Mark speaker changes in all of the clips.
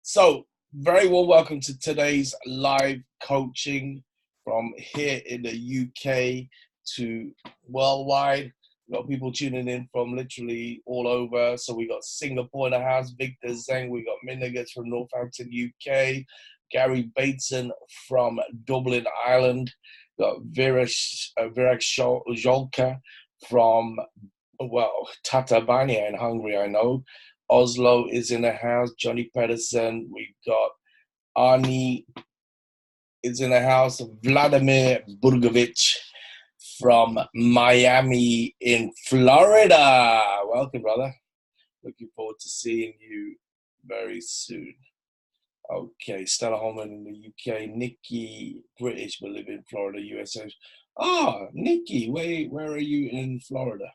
Speaker 1: So, very well welcome to today's live coaching from here in the UK to worldwide. We've got people tuning in from literally all over. So we got Singapore in the house, Victor Zeng, we got Minnegas from Northampton, UK, Gary Bateson from Dublin, Ireland, got Virak Jolka from, Tatabánya in Hungary, I know. Oslo is in the house. Johnny Pedersen. We've got Arnie is in the house. Vladimir Burgovich from Miami in Florida. Welcome, brother. Looking forward to seeing you very soon. Okay, Stella Holman in the UK. Nikki, British, but live in Florida, USA. Nikki, where are you in Florida?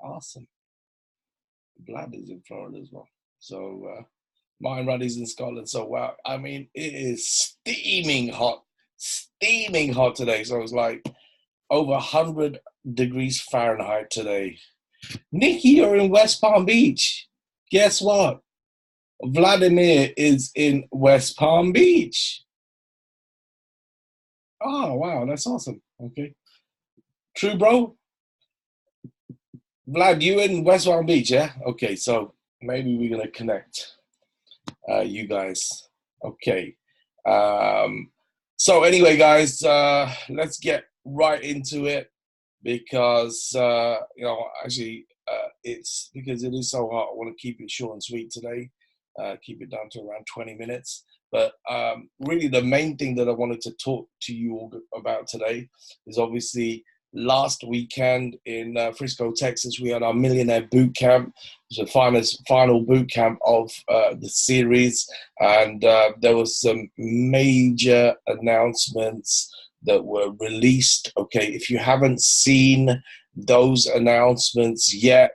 Speaker 1: Awesome. Vlad is in Florida as well. So Martin Ruddy's in Scotland. So wow, I mean, it is steaming hot today. So it's like over 100 degrees Fahrenheit today. Nikki, you're in West Palm Beach. Guess what? Vladimir is in West Palm Beach. Oh, wow, that's awesome. Okay. True, bro? Vlad, you in West Palm Beach, yeah? Okay, so maybe we're going to connect you guys. Okay. So anyway, guys, let's get right into it because, it's because it is so hot. I want to keep it short and sweet today, keep it down to around 20 minutes. But really the main thing that I wanted to talk to you all about today is obviously last weekend in Frisco, Texas, we had our Millionaire Bootcamp. It was the final bootcamp of the series, and there was some major announcements that were released. Okay, if you haven't seen those announcements yet,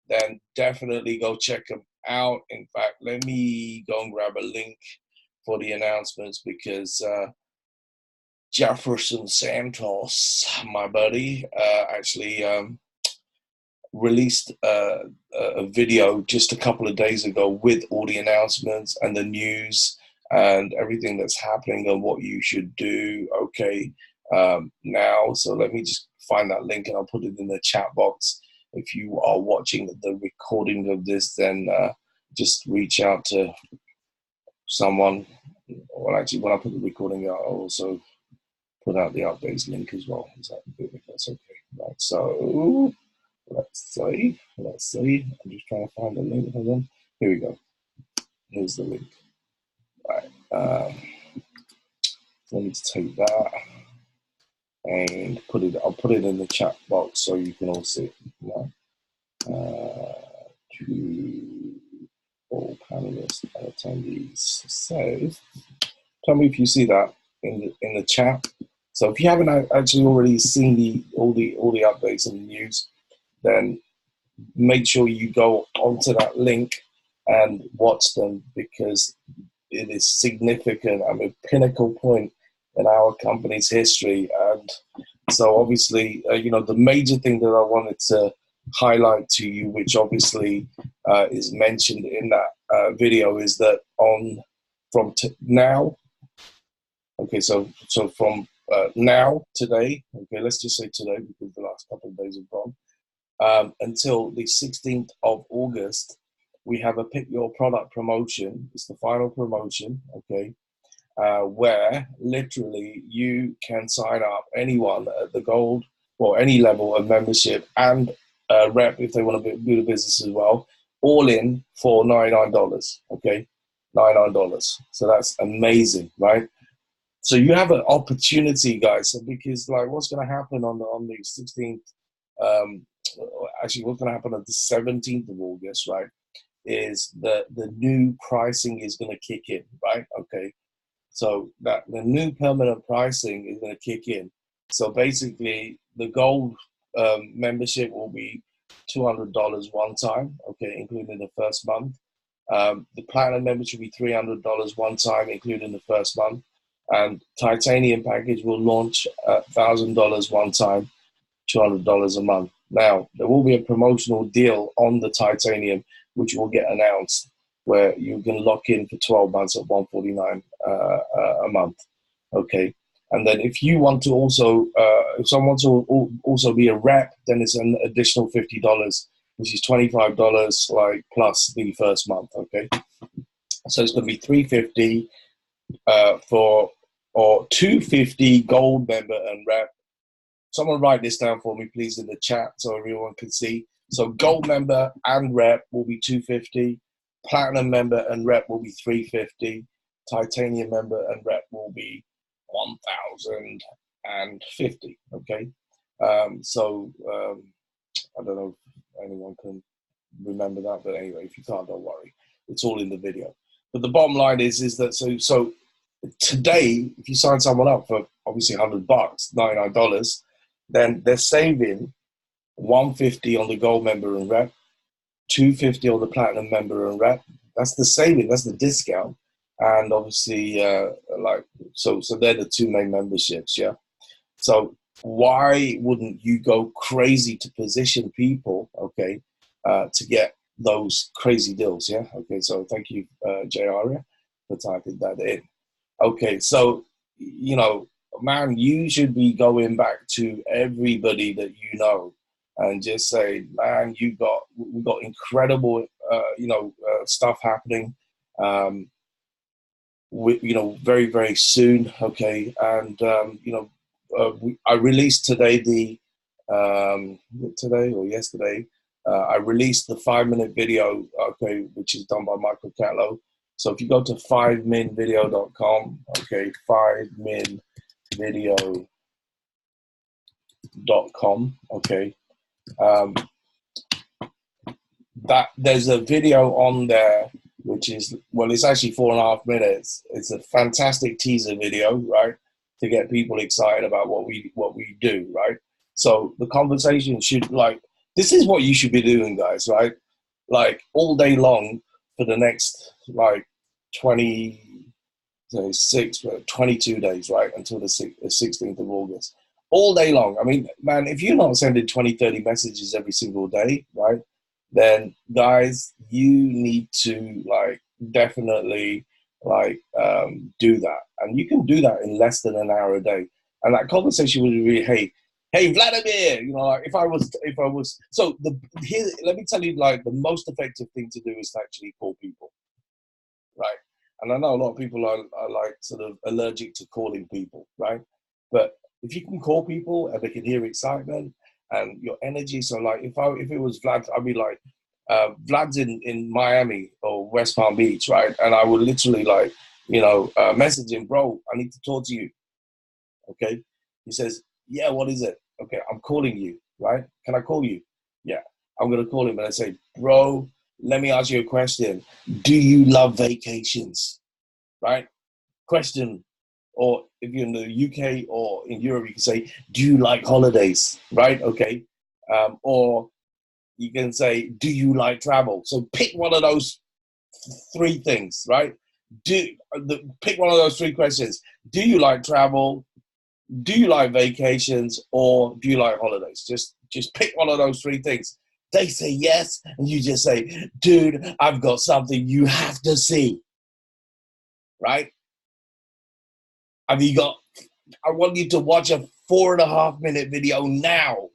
Speaker 1: then definitely go check them out. In fact, let me go and grab a link for the announcements because Jefferson Santos, my buddy, actually released a video just a couple of days ago with all the announcements and the news and everything that's happening and what you should do, now. So let me just find that link and I'll put it in the chat box. If you are watching the recording of this, then just reach out to someone. Well, actually, when I put the recording out, I'll also put out the updates link as well. Is that good? If that's okay. Right. So let's see. I'm just trying to find the link. Hold on. Here we go. Here's the link. Right. So I need to take that and put it. I'll put it in the chat box so you can all see it. Right. To all panelists and attendees. So tell me if you see that in the chat. So if you haven't actually already seen all the updates and the news, then make sure you go onto that link and watch them because it is significant. I mean, pinnacle point in our company's history. And so obviously, the major thing that I wanted to highlight to you, which obviously is mentioned in that video, is that now. Okay, so from now, today, okay, let's just say today because the last couple of days have gone, until the 16th of August, we have a Pick Your Product promotion. It's the final promotion, okay, where literally you can sign up anyone at the gold or any level of membership and rep if they want to do the business as well, all in for $99, okay, $99. So that's amazing, right? So you have an opportunity, guys, because like what's going to happen on the 16th, actually what's going to happen on the 17th of August, right, is the new pricing is going to kick in, right? Okay, so that the new permanent pricing is going to kick in. So basically the gold membership will be $200 one time, okay, including the first month. The platinum membership will be $300 one time, including the first month. And titanium package will launch at $1,000 one time, $200 a month. Now, there will be a promotional deal on the titanium, which will get announced where you can lock in for 12 months at $149 a month. Okay. And then if you want to also, if someone wants to also be a rep, then it's an additional $50, which is $25 like plus the first month. Okay. So it's going to be $350 or $250 gold member and rep. Someone write this down for me, please, in the chat so everyone can see. So gold member and rep will be $250. Platinum member and rep will be $350. Titanium member and rep will be $1,050. Okay. I don't know if anyone can remember that, but anyway, if you can't, don't worry. It's all in the video. But the bottom line is that so today, if you sign someone up for obviously $100, $99, then they're saving $150 on the gold member and rep, $250 on the platinum member and rep. That's the saving. That's the discount. And obviously, so they're the two main memberships. Yeah. So why wouldn't you go crazy to position people? Okay, to get those crazy deals. Yeah. Okay. So thank you, Jayaria, for typing that in. Okay. So man, you should be going back to everybody that you know and just say, man, we've got incredible, stuff happening, very, very soon. Okay. And, I released today today or yesterday, I released the 5-minute video, okay, which is done by Michael Catlow. So if you go to 5minvideo.com, okay, 5minvideo.com, okay, that there's a video on there which is, well, it's actually 4.5 minutes. It's a fantastic teaser video, right, to get people excited about what we do, right? So the conversation should, this is what you should be doing, guys, right? Like all day long for the next 22 days, right, until the 16th of August. All day long. I mean, man, if you're not sending 20, 30 messages every single day, right, then guys, you need to definitely do that. And you can do that in less than an hour a day. And that conversation would be, hey, Vladimir, if I was, so here, let me tell you, the most effective thing to do is to actually call people, right? And I know a lot of people are sort of allergic to calling people, right? But if you can call people and they can hear excitement and your energy, so if it was Vlad, I'd be like, Vlad's in Miami or West Palm Beach, right? And I would literally message him, bro, I need to talk to you. Okay. He says, yeah, what is it? Okay, I'm calling you, right? Can I call you? Yeah, I'm going to call him and I say, bro, let me ask you a question. Do you love vacations? Right? Question. Or if you're in the UK or in Europe, you can say, do you like holidays? Right? Okay. Or you can say, do you like travel? So pick one of those 3 things, right? Pick one of those 3 questions. Do you like travel? Do you like vacations? Or do you like holidays? Just pick one of those 3 things. They say yes, and you just say, dude, I've got something you have to see. Right? I want you to watch a 4.5 minute video now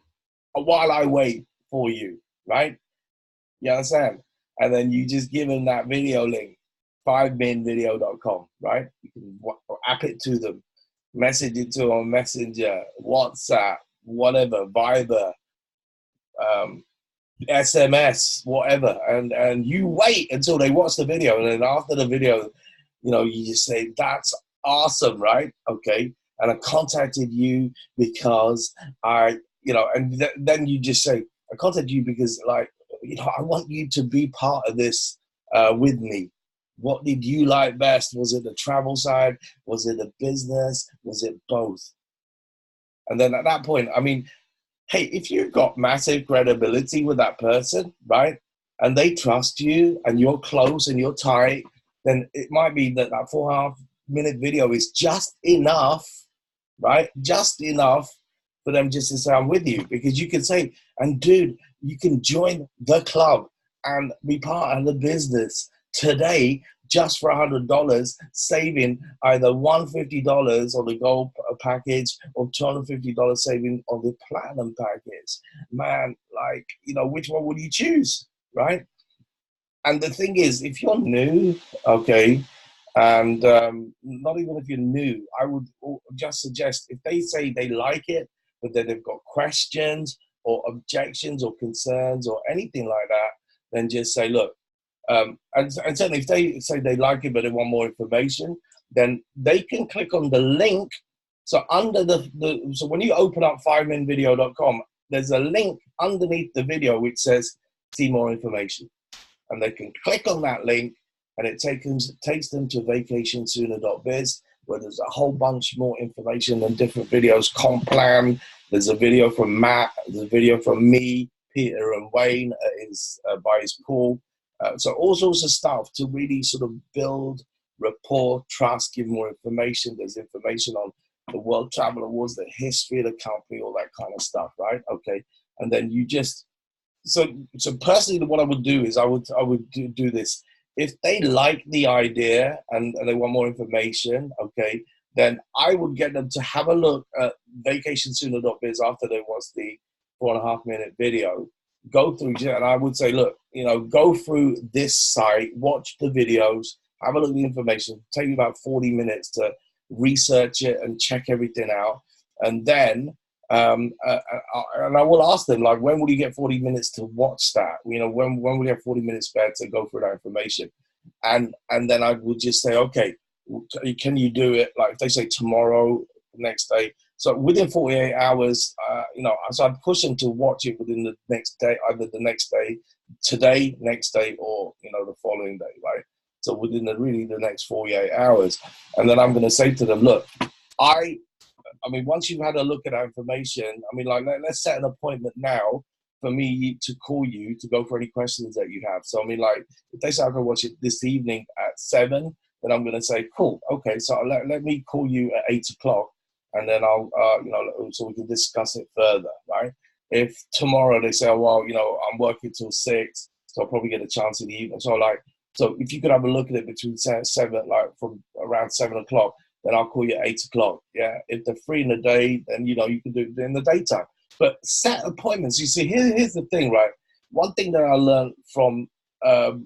Speaker 1: while I wait for you. Right? You understand? And then you just give them that video link, 5minvideo.com, right? You can app it to them, message it to them on Messenger, WhatsApp, whatever, Viber, SMS, whatever. And you wait until they watch the video. And then after the video, you just say, that's awesome, right? Okay. And I contacted you because then you just say, I contacted you because I want you to be part of this with me. What did you like best? Was it the travel side? Was it the business? Was it both? And then at that point, I mean, hey, if you've got massive credibility with that person, right, and they trust you and you're close and you're tight, then it might be that 4.5 minute video is just enough, right? Just enough for them just to say, I'm with you. Because you can say, and dude, you can join the club and be part of the business today just for $100, saving either $150 on the gold package or $250 saving on the platinum package. Man, like, which one would you choose, right? And the thing is, if you're new, okay, and not even if you're new, I would just suggest if they say they like it, but then they've got questions or objections or concerns or anything like that, then just say, look, and certainly if they say they like it, but they want more information, then they can click on the link. So under so when you open up 5minvideo.com, there's a link underneath the video which says see more information. And they can click on that link and it takes them to vacationsooner.biz, where there's a whole bunch more information and different videos, comp plan. There's a video from Matt, there's a video from me, Peter and Wayne by his pool. So all sorts of stuff to really sort of build rapport, trust, give more information. There's information on the World Travel Awards, the history of the company, all that kind of stuff, right? Okay. And then you just, so personally what I would do is I would do this. If they like the idea and they want more information, okay, then I would get them to have a look at vacationsooner.biz after they watch the 4.5-minute video. Go through, and I would say, look, go through this site, watch the videos, have a look at the information. Take you about 40 minutes to research it and check everything out. And then, and I will ask them, like, when will you get 40 minutes to watch that? When will you have 40 minutes spare to go through that information? And then I would just say, okay, can you do it? Like if they say tomorrow, next day. So within 48 hours, so I'd push them to watch it within the next day, either the next day, today, next day, or, the following day, right? So within the next 48 hours. And then I'm going to say to them, look, I mean, once you've had a look at that information, I mean, like, let's set an appointment now for me to call you to go for any questions that you have. So, I mean, like, if they say I can watch it this evening at 7, then I'm going to say, cool, okay, so let me call you at 8 o'clock. And then I'll, so we can discuss it further, right? If tomorrow they say, oh, well, I'm working till 6, so I'll probably get a chance in the evening. So if you could have a look at it between 7, like from around 7 o'clock, then I'll call you at 8 o'clock. Yeah. If they're free in the day, then, you can do it in the daytime. But set appointments. You see, here's the thing, right? One thing that I learned from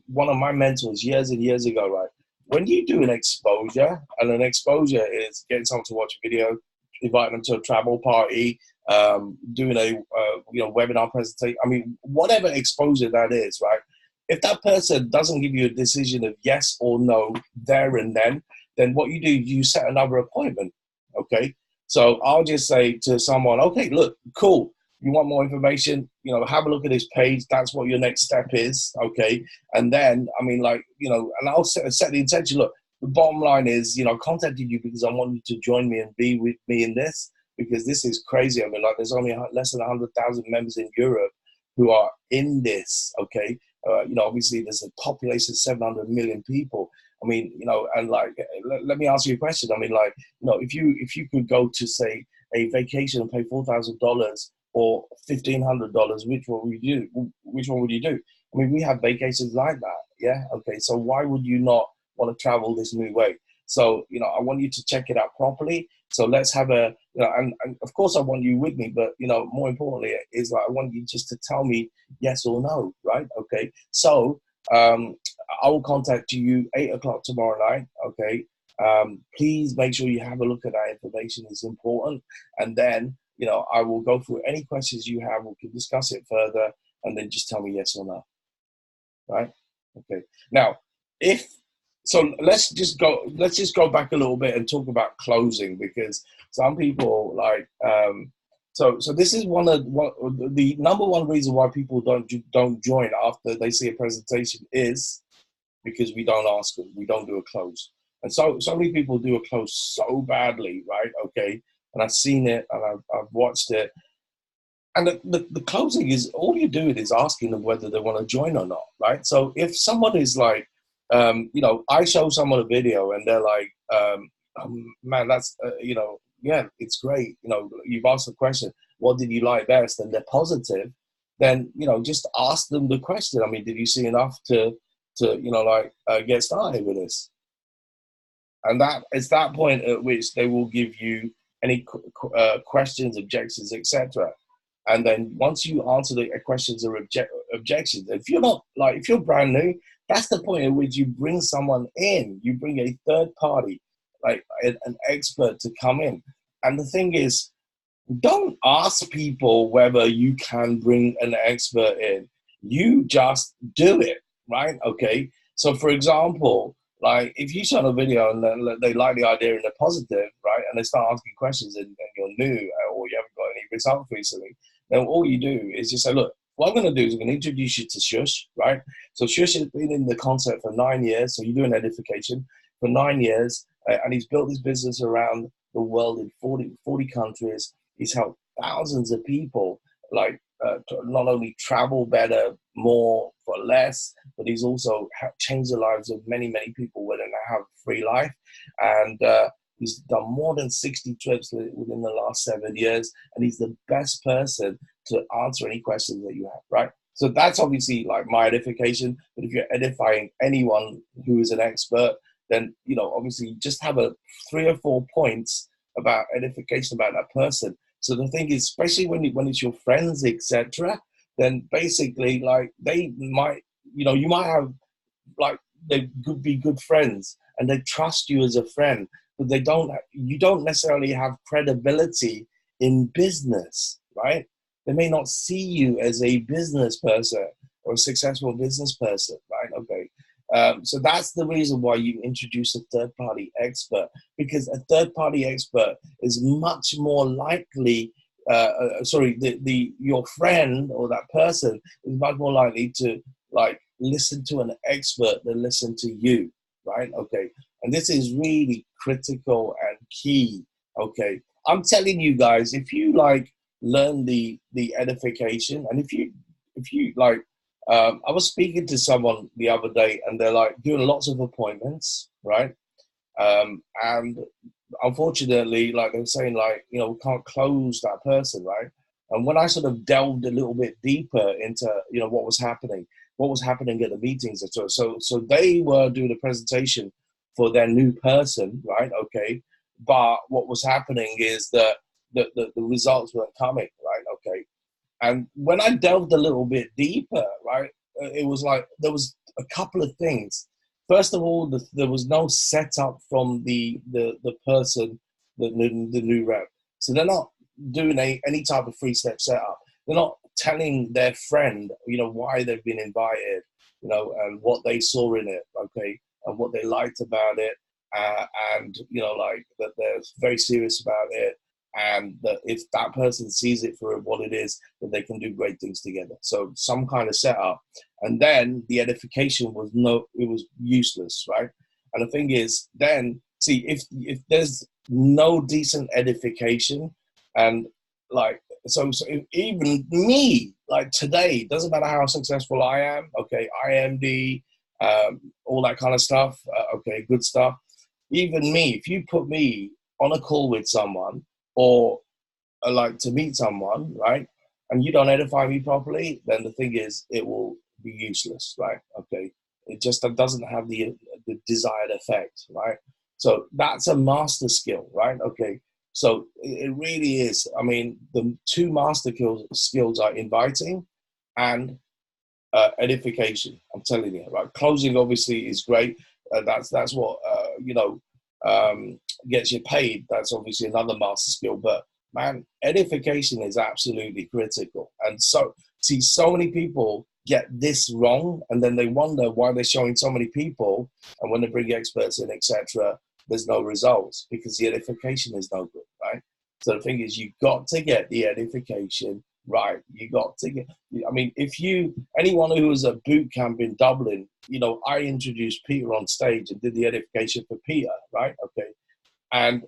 Speaker 1: one of my mentors years and years ago, right? When you do an exposure, and an exposure is getting someone to watch a video, inviting them to a travel party, doing a webinar presentation. I mean, whatever exposure that is, right? If that person doesn't give you a decision of yes or no there and then what you do, you set another appointment, okay? So I'll just say to someone, okay, look, cool. You want more information, have a look at this page. That's what your next step is, okay? And then, I mean, like, and I'll set the intention. Look, the bottom line is, I contacted you because I want you to join me and be with me in this, because this is crazy. I mean, like, there's only less than 100,000 members in Europe who are in this, okay? Obviously there's a population of 700 million people. I mean, and like, let me ask you a question. I mean, like, if you could go to, say, a vacation and pay $4,000 or $1,500, which one would you do? Which one would you do? I mean, we have vacations like that. Yeah. Okay. So why would you not want to travel this new way? So, I want you to check it out properly. So let's have a, and of course I want you with me, but, more importantly is, like, I want you just to tell me yes or no, right? Okay. So, I will contact you 8 o'clock tomorrow night. Okay. Please make sure you have a look at that information. It's important. And then, I will go through any questions you have. We can discuss it further, and then just tell me yes or no. Right. Okay. Now, let's just go back a little bit and talk about closing, because some people like, so this is the number one reason why people don't join after they see a presentation is because we don't ask them, we don't do a close. And so many people do a close so badly, right? Okay. And I've seen it and I've watched it. And the closing is, all you do is asking them whether they want to join or not, right? So if someone is like, I show someone a video and they're like, man, that's, yeah, it's great. You've asked the question, what did you like best? And they're positive, then, just ask them the question. I mean, did you see enough to to, get started with this. And that it's that point at which they will give you any questions, objections, etc. And then once you answer the questions or objections, if you're brand new, that's the point at which you bring someone in. You bring a third party, like an expert, to come in. And the thing is, don't ask people whether you can bring an expert in. You just do it, right? Okay. So, for example, like if you shot a video and they like the idea and they're positive, right, and they start asking questions and you're new or you haven't got any results recently, then all you do is just say, look, what I'm going to do is I'm going to introduce you to Shush, right? So Shush has been in the concept for 9 years. So you do an edification for 9 years, and he's built his business around the world in 40 countries. He's helped thousands of people, like to not only travel better, more for less, but he's also changed the lives of many, many people where they now have a free life. And he's done more than 60 trips within the last 7 years. And he's the best person to answer any questions that you have, right? So that's obviously like my edification. But if you're edifying anyone who is an expert, then, obviously just have 3 or 4 points about edification about that person. So the thing is, especially when it's your friends, etc., then basically, like, they might, you might have, like, they could be good friends and they trust you as a friend, but you don't necessarily have credibility in business, right? They may not see you as a business person or a successful business person, right? Okay. So that's the reason why you introduce a third-party expert, because a third-party expert is much more likely, your friend or that person is much more likely to, like, listen to an expert than listen to you, right? Okay. And this is really critical and key, okay? I'm telling you guys, if you, like, learn the edification, and if you like, I was speaking to someone the other day and they're like doing lots of appointments, right? And unfortunately, like they were saying, like, we can't close that person, right? And when I sort of delved a little bit deeper into, what was happening at the meetings, and so they were doing a presentation for their new person, right? Okay. But what was happening is that the results weren't coming, right? Okay. And when I delved a little bit deeper, right, it was like there was a couple of things. First of all, there was no setup from the person, the new rep. So they're not doing any type of 3-step setup. They're not telling their friend, why they've been invited, and what they saw in it, okay, and what they liked about it, and like that they're very serious about it. And that if that person sees it for what it is, that they can do great things together. So some kind of setup. And then the edification was useless, right? And the thing is, then, see, if there's no decent edification, and like, so even me, like today, doesn't matter how successful I am, okay, IMD, all that kind of stuff, okay, good stuff. Even me, if you put me on a call with someone, or like to meet someone, right, and you don't edify me properly, then the thing is, it will be useless, right? Okay, it just doesn't have the desired effect, right? So that's a master skill, right? Okay, so it really is. I mean, the 2 master skills are inviting and edification. I'm telling you, right? Closing obviously is great. That's what gets you paid. That's obviously another master skill. But man, edification is absolutely critical. And so, see, so many people get this wrong, and then they wonder why they're showing so many people, and when they bring experts in, etc., there's no results because the edification is no good, right? So the thing is, you've got to get the edification right. You got to get, I mean, anyone who was at boot camp in Dublin, I introduced Peter on stage and did the edification for Peter, right? Okay. And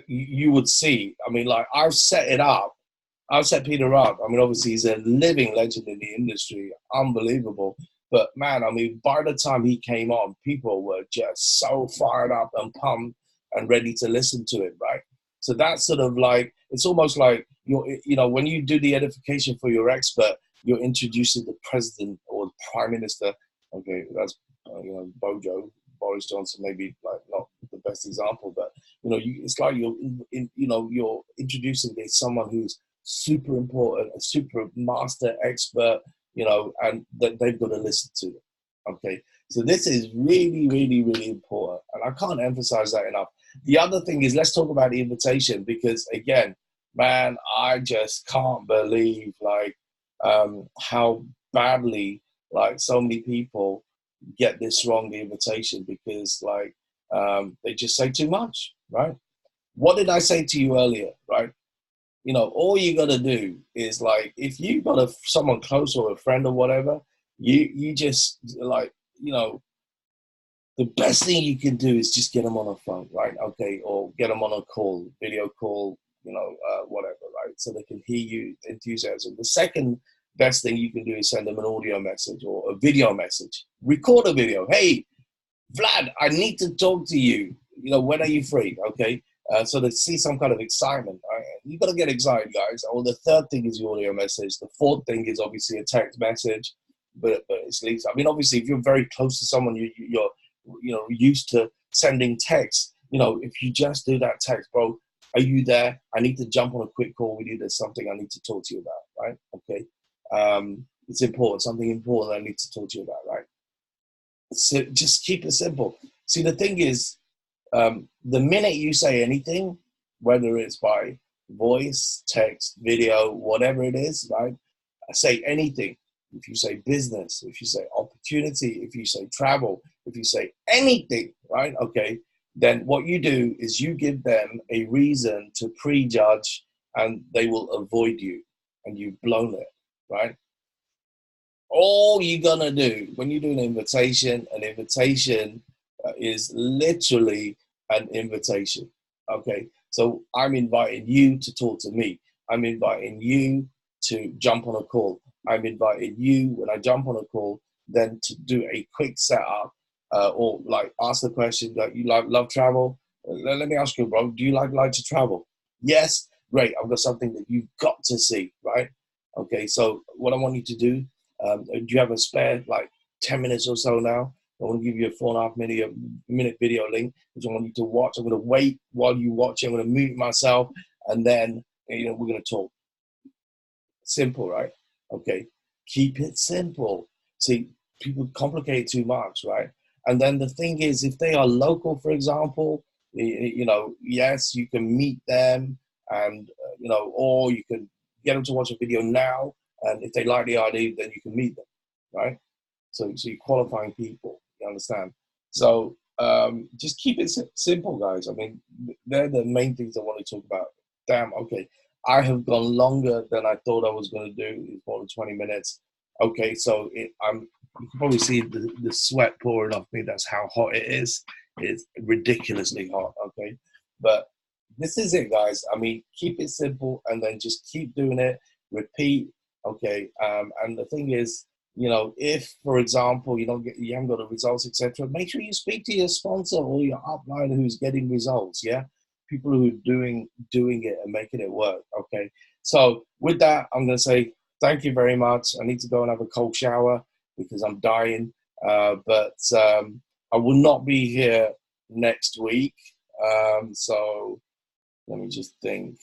Speaker 1: you would see, I mean, like, I've set Peter up. I mean, obviously he's a living legend in the industry, unbelievable. But man, I mean, by the time he came on, people were just so fired up and pumped and ready to listen to it, right? So that's sort of like, it's almost like when you do the edification for your expert, you're introducing the president or the prime minister Okay, that's Bojo, Boris Johnson, maybe like not the best example, but it's like you're introducing this someone who's super important, a super master expert, and that they've got to listen to them. Okay, so this is really, really, really important, and I can't emphasize that enough. The other thing is, let's talk about the invitation, because again, man, I just can't believe how badly so many people get this wrong, the invitation, because they just say too much, right? What did I say to you earlier, right? All you got to do is if you got someone close or a friend or whatever, you just the best thing you can do is just get them on a phone, right? Okay, or get them on a call, video call, whatever, right? So they can hear you enthusiasm. The second best thing you can do is send them an audio message or a video message. Record a video. Hey, Vlad, I need to talk to you. When are you free? Okay. So they see some kind of excitement. Right? You got to get excited, guys. Or the third thing is the audio message. The fourth thing is obviously a text message, but it's least. I mean, obviously, if you're very close to someone, you're used to sending texts. If you just do that text, bro, are you there? I need to jump on a quick call with you. There's something I need to talk to you about, right? Okay. It's important, something important I need to talk to you about, right? So just keep it simple. See, the thing is, the minute you say anything, whether it's by voice, text, video, whatever it is, right? Say anything. If you say business, if you say opportunity, if you say travel, if you say anything, right? Okay, then what you do is you give them a reason to prejudge, and they will avoid you, and you've blown it, right? All you're gonna do when you do an invitation is literally an invitation. Okay, so I'm inviting you to talk to me. I'm inviting you to jump on a call. I'm inviting you, when I jump on a call, then to do a quick setup, or ask the question that you love travel. Let me ask you, bro, do you like to travel? Yes, great. I've got something that you've got to see, right? Okay, so what I want you to do, do you have a spare 10 minutes or so now? I want to give you a 4.5 minute video link, which I want you to watch. I'm going to wait while you watch it. I'm going to mute myself, and then we're going to talk. Simple, right? Okay, keep it simple. See, people complicate too much, right? And then the thing is, if they are local, for example, yes, you can meet them, and or you can get them to watch a video now, and if they like the idea, then you can meet them, right? So you're qualifying people. You understand? So just keep it simple, guys. I mean, they're the main things I want to talk about. Damn. Okay, I have gone longer than I thought I was going to do. It's more than 20 minutes. Okay, so you can probably see the sweat pouring off me. That's how hot it is. It's ridiculously hot. Okay, but this is it, guys. I mean, keep it simple, and then just keep doing it. Repeat. Okay, and the thing is, if, for example, you haven't got the results, etc., make sure you speak to your sponsor or your upliner who's getting results. Yeah, people who are doing it and making it work. Okay, so with that, I'm going to say thank you very much. I need to go and have a cold shower because I'm dying. But I will not be here next week. So let me just think.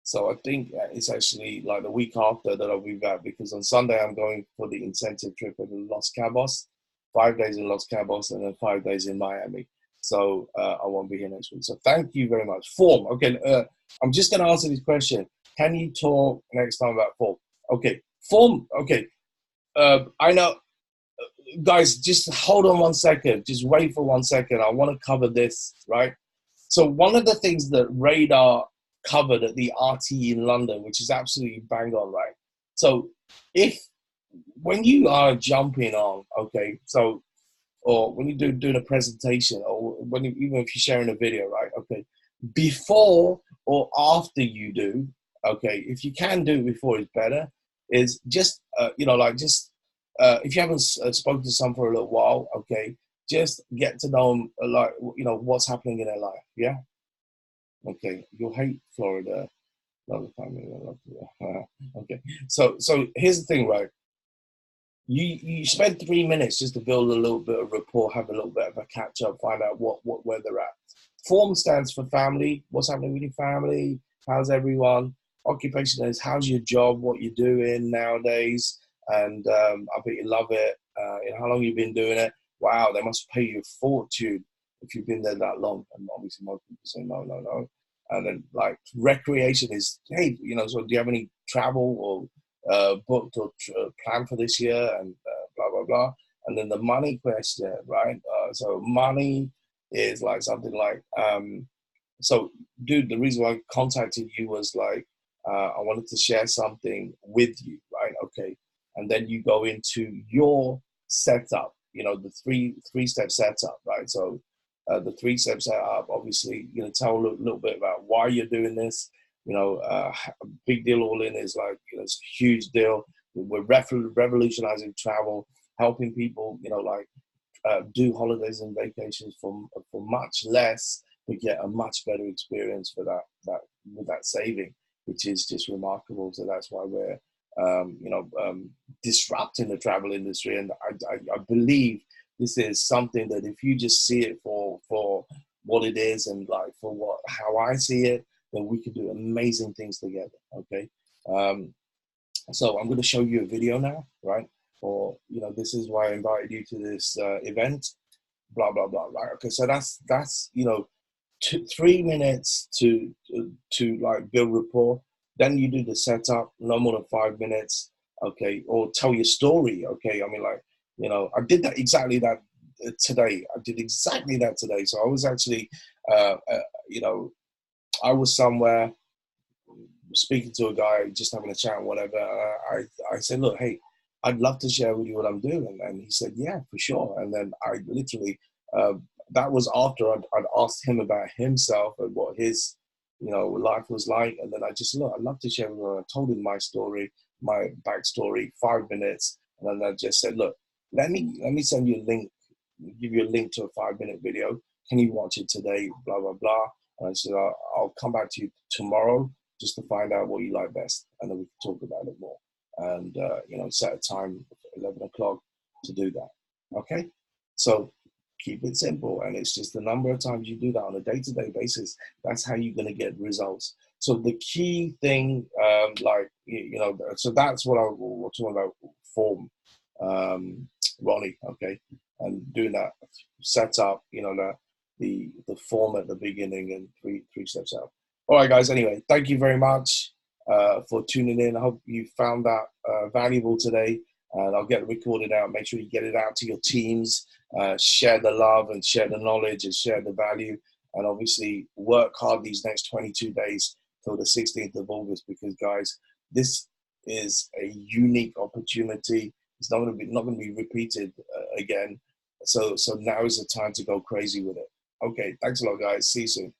Speaker 1: So I think it's actually the week after that I'll be back, because on Sunday I'm going for the incentive trip in Los Cabos, 5 days in Los Cabos and then 5 days in Miami. So I won't be here next week. So thank you very much. Form. Okay, I'm just going to answer this question. Can you talk next time about form? Okay, form. Okay, I know. Guys, just hold on 1 second. Just wait for 1 second. I want to cover this, right? So one of the things that Radar covered at the RT in London, which is absolutely bang on, right? So when you are jumping on, okay, so, or when you're doing a presentation, or even if you're sharing a video, right? Okay, before or after you do, okay, if you can do it before, it's better. Is just if you haven't spoken to someone for a little while, okay, just get to know them, what's happening in their life. Yeah. Okay, you'll hate Florida. Love the family. Okay, so here's the thing, right? You spend 3 minutes just to build a little bit of rapport, have a little bit of a catch up, find out where they're at. Form stands for family. What's happening with your family? How's everyone? Occupation is how's your job? What you're doing nowadays? And I bet you love it. How long you've been doing it? Wow, they must pay you a fortune if you've been there that long. And obviously, most people say no, no, no. And then like recreation is, hey, so do you have any travel or booked or planned for this year, and blah blah blah. And then the money question, right? So money is like something like, so dude, the reason why I contacted you was like, I wanted to share something with you, right? Okay, and then you go into your setup, the three-step setup, right? So the three-step setup, obviously, tell a little bit about why you're doing this. A big deal all in is like, it's a huge deal. We're revolutionizing travel, helping people, do holidays and vacations for much less, but get a much better experience for that with that saving, which is just remarkable. So that's why we're disrupting the travel industry, and I believe this is something that if you just see it for what it is, and like for how I see it, then we can do amazing things together. Okay. So I'm going to show you a video now, right? Or, this is why I invited you to this event, blah, blah, blah, right? Okay, so that's 3 minutes to like build rapport. Then you do the setup, no more than 5 minutes, okay? Or tell your story, okay? I mean, like, I did that exactly that today. I did exactly that today. So I was actually, I was somewhere speaking to a guy, just having a chat and whatever. I said, look, hey, I'd love to share with you what I'm doing. And he said, yeah, for sure. And then I literally, that was after I'd asked him about himself and what his, life was like. And then I just, look, I'd love to share with you. I told him my story, my backstory, 5 minutes. And then I just said, look, let me send you a link, give you a link to a 5-minute video. Can you watch it today? Blah, blah, blah. And I said, I'll come back to you tomorrow just to find out what you like best, and then we can talk about it more. And set a time, 11 o'clock, to do that. Okay, so keep it simple, and it's just the number of times you do that on a day-to-day basis. That's how you're going to get results. So the key thing, so that's what we're talking about, form, Ronnie. Okay, and doing that setup, the form at the beginning and three steps out. All right, guys. Anyway, thank you very much for tuning in. I hope you found that valuable today. And I'll get it recorded out. Make sure you get it out to your teams. Share the love and share the knowledge and share the value. And obviously, work hard these next 22 days till the 16th of August, because, guys, this is a unique opportunity. It's not going to be repeated again. So now is the time to go crazy with it. Okay, thanks a lot, guys. See you soon.